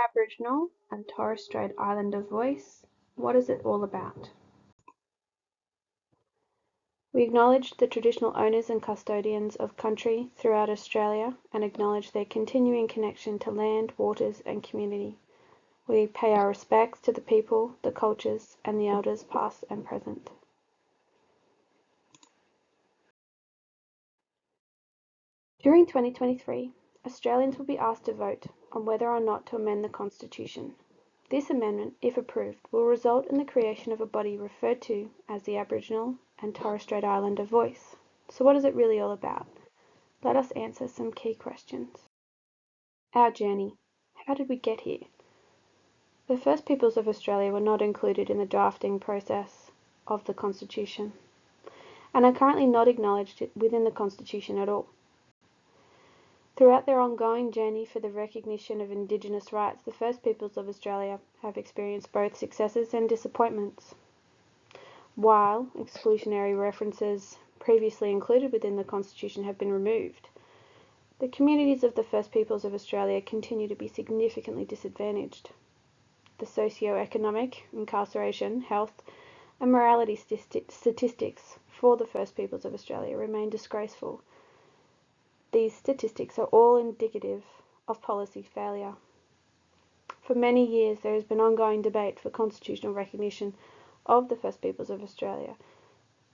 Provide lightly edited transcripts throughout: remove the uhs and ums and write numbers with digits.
Aboriginal and Torres Strait Islander voice. What is it all about? We acknowledge the traditional owners and custodians of country throughout Australia and acknowledge their continuing connection to land, waters and community. We pay our respects to the people, the cultures and the elders past and present. During 2023, Australians will be asked to vote on whether or not to amend the Constitution. This amendment, if approved, will result in the creation of a body referred to as the Aboriginal and Torres Strait Islander voice. So what is it really all about? Let us answer some key questions. Our journey. How did we get here? The First Peoples of Australia were not included in the drafting process of the Constitution and are currently not acknowledged within the Constitution at all. Throughout their ongoing journey for the recognition of Indigenous rights, the First Peoples of Australia have experienced both successes and disappointments. While exclusionary references previously included within the Constitution have been removed, the communities of the First Peoples of Australia continue to be significantly disadvantaged. The socio-economic, incarceration, health and morality statistics for the First Peoples of Australia remain disgraceful. These statistics are all indicative of policy failure. For many years there has been ongoing debate for constitutional recognition of the First Peoples of Australia.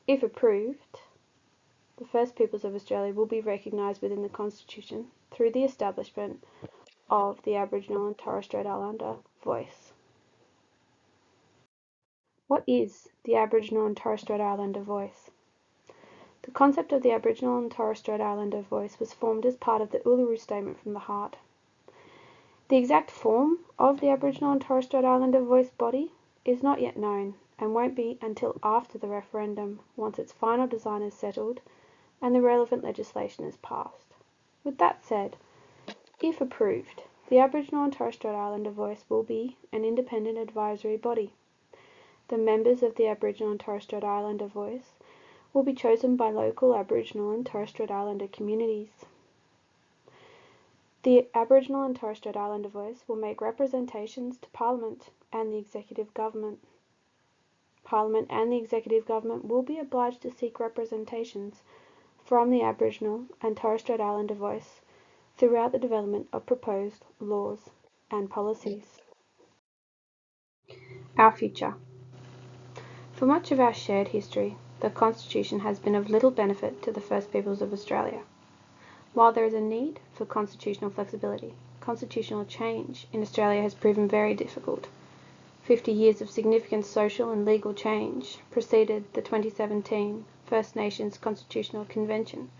If approved, the First Peoples of Australia will be recognised within the Constitution through the establishment of the Aboriginal and Torres Strait Islander voice. What is the Aboriginal and Torres Strait Islander voice? The concept of the Aboriginal and Torres Strait Islander voice was formed as part of the Uluru Statement from the Heart. The exact form of the Aboriginal and Torres Strait Islander voice body is not yet known and won't be until after the referendum, once its final design is settled and the relevant legislation is passed. With that said, if approved, the Aboriginal and Torres Strait Islander voice will be an independent advisory body. The members of the Aboriginal and Torres Strait Islander voice will be chosen by local Aboriginal and Torres Strait Islander communities. The Aboriginal and Torres Strait Islander voice will make representations to Parliament and the Executive Government. Parliament and the Executive Government will be obliged to seek representations from the Aboriginal and Torres Strait Islander voice throughout the development of proposed laws and policies. Our future. For much of our shared history, the Constitution has been of little benefit to the First Peoples of Australia. While there is a need for constitutional flexibility, constitutional change in Australia has proven very difficult. 50 years of significant social and legal change preceded the 2017 First Nations Constitutional Convention.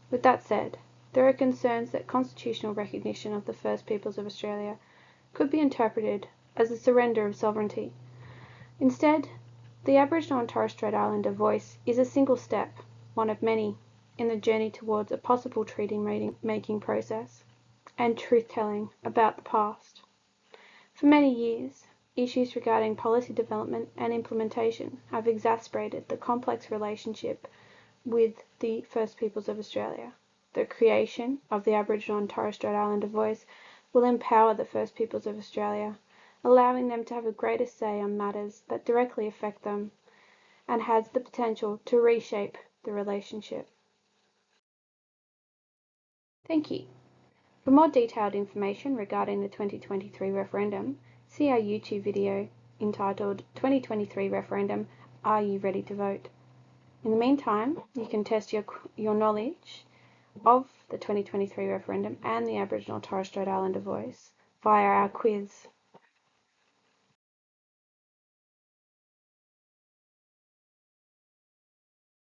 With that said, there are concerns that constitutional recognition of the First Peoples of Australia could be interpreted as a surrender of sovereignty. Instead, the Aboriginal and Torres Strait Islander voice is a single step, one of many, in the journey towards a possible treaty-making process and truth-telling about the past. For many years, issues regarding policy development and implementation have exacerbated the complex relationship with the First Peoples of Australia. The creation of the Aboriginal and Torres Strait Islander voice will empower the First Peoples of Australia, allowing them to have a greater say on matters that directly affect them, and has the potential to reshape the relationship. Thank you. For more detailed information regarding the 2023 referendum, see our YouTube video entitled 2023 Referendum, Are You Ready to Vote? In the meantime, you can test your knowledge of the 2023 referendum and the Aboriginal Torres Strait Islander voice via our quiz.